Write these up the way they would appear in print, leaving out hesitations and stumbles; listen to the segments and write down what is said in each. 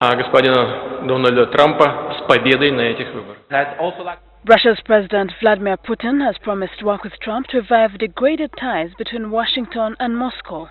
господина Дональда Трампа с победой на этих выборах. Russia's President Vladimir Putin has promised to work with Trump to revive degraded ties between Washington and Moscow.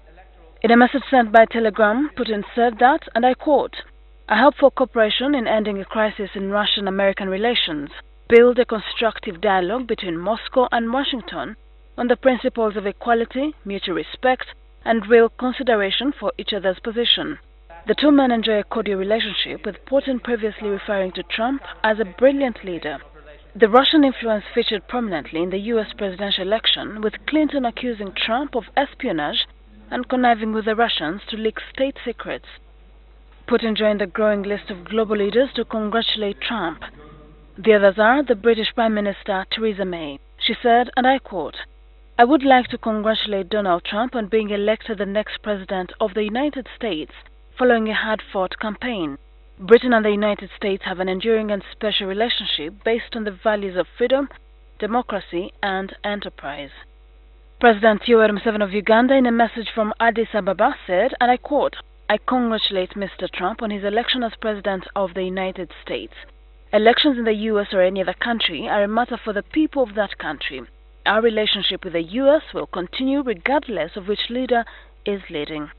In a message sent by telegram, Putin said that, and I quote, "I hope for cooperation in ending a crisis in Russian-American relations, build a constructive dialogue between Moscow and Washington on the principles of equality, mutual respect, and real consideration for each other's position." The two men enjoy a cordial relationship, with Putin previously referring to Trump as a brilliant leader. The Russian influence featured prominently in the US presidential election, with Clinton accusing Trump of espionage and conniving with the Russians to leak state secrets. Putin joined the growing list of global leaders to congratulate Trump. The others are the British Prime Minister Theresa May. She said, and I quote, "I would like to congratulate Donald Trump on being elected the next President of the United States following a hard-fought campaign. Britain and the United States have an enduring and special relationship based on the values of freedom, democracy, and enterprise." President Yoweri Museveni of Uganda, in a message from Addis Ababa, said, and I quote, "I congratulate Mr. Trump on his election as President of the United States. Elections in the US or any other country are a matter for the people of that country. Our relationship with the US will continue regardless of which leader is leading."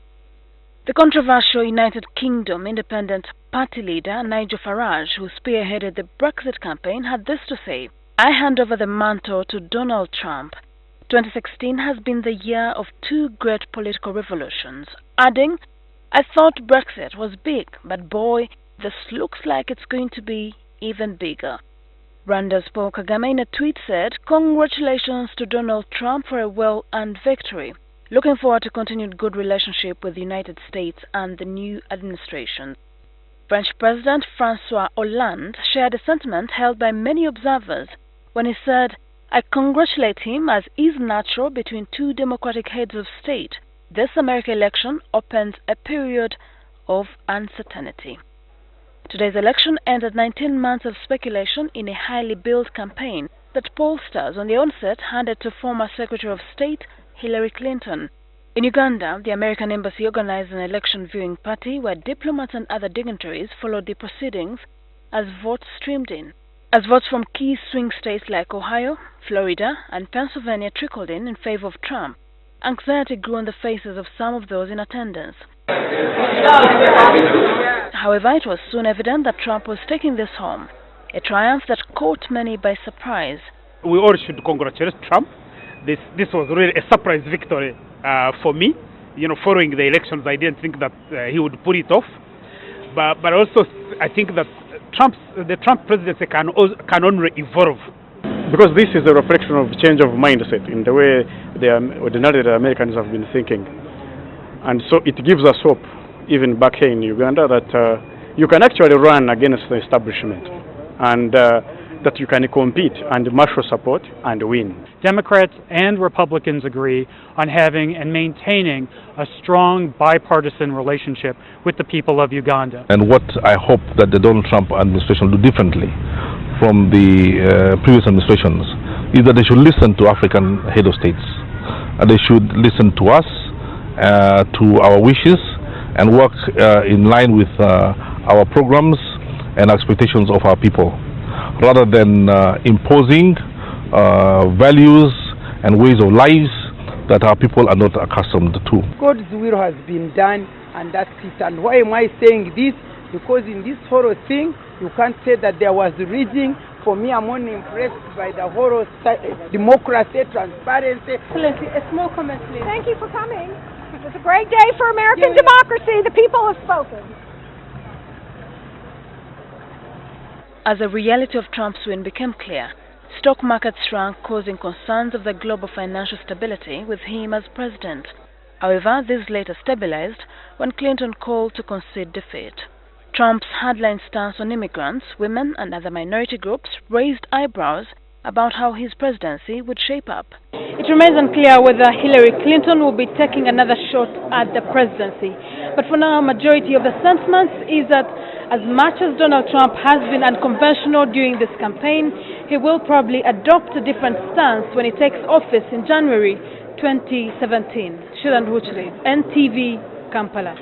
The controversial United Kingdom Independent Party leader Nigel Farage, who spearheaded the Brexit campaign, had this to say, "I hand over the mantle to Donald Trump. 2016 has been the year of two great political revolutions," adding, "I thought Brexit was big, but boy, this looks like it's going to be even bigger." Rwanda's Paul Kagame in a tweet said, "Congratulations to Donald Trump for a well-earned victory. Looking forward to continued good relationship with the United States and the new administration." French President François Hollande shared a sentiment held by many observers when he said, "I congratulate him as is natural between two democratic heads of state. This American election opens a period of uncertainty." Today's election ended 19 months of speculation in a highly built campaign that pollsters on the onset handed to former Secretary of State Hillary Clinton. In Uganda, the American embassy organized an election viewing party where diplomats and other dignitaries followed the proceedings as votes streamed in. As votes from key swing states like Ohio, Florida, and Pennsylvania trickled in favor of Trump, anxiety grew on the faces of some of those in attendance. However, it was soon evident that Trump was taking this home, a triumph that caught many by surprise. We all should congratulate Trump. This was really a surprise victory for me. Following the elections, I didn't think that he would pull it off. But also, I think that the Trump presidency can only evolve. Because this is a reflection of change of mindset in the way the ordinary Americans have been thinking. And so it gives us hope, even back here in Uganda, that you can actually run against the establishment and that you can compete and marshal support and win. Democrats and Republicans agree on having and maintaining a strong bipartisan relationship with the people of Uganda. And what I hope that the Donald Trump administration will do differently from the previous administrations is that they should listen to African head of states, and they should listen to us, to our wishes, and work in line with our programs and expectations of our people, rather than imposing values and ways of lives that our people are not accustomed to. God's will has been done, and that's it. And why am I saying this? Because in this whole thing, you can't say that there was rigging. For me, I'm only impressed by the whole democracy, transparency. Excellency, a small comment, please. Thank you for coming. It's a great day for American democracy. The people have spoken. As the reality of Trump's win became clear, stock markets shrank, causing concerns of the global financial stability with him as president. However, this later stabilized when Clinton called to concede defeat. Trump's hardline stance on immigrants, women, and other minority groups raised eyebrows about how his presidency would shape up. It remains unclear whether Hillary Clinton will be taking another shot at the presidency. But for now, a majority of the sentiments is that as much as Donald Trump has been unconventional during this campaign, he will probably adopt a different stance when he takes office in January 2017. Shilan Wuchri, NTV, Kampala.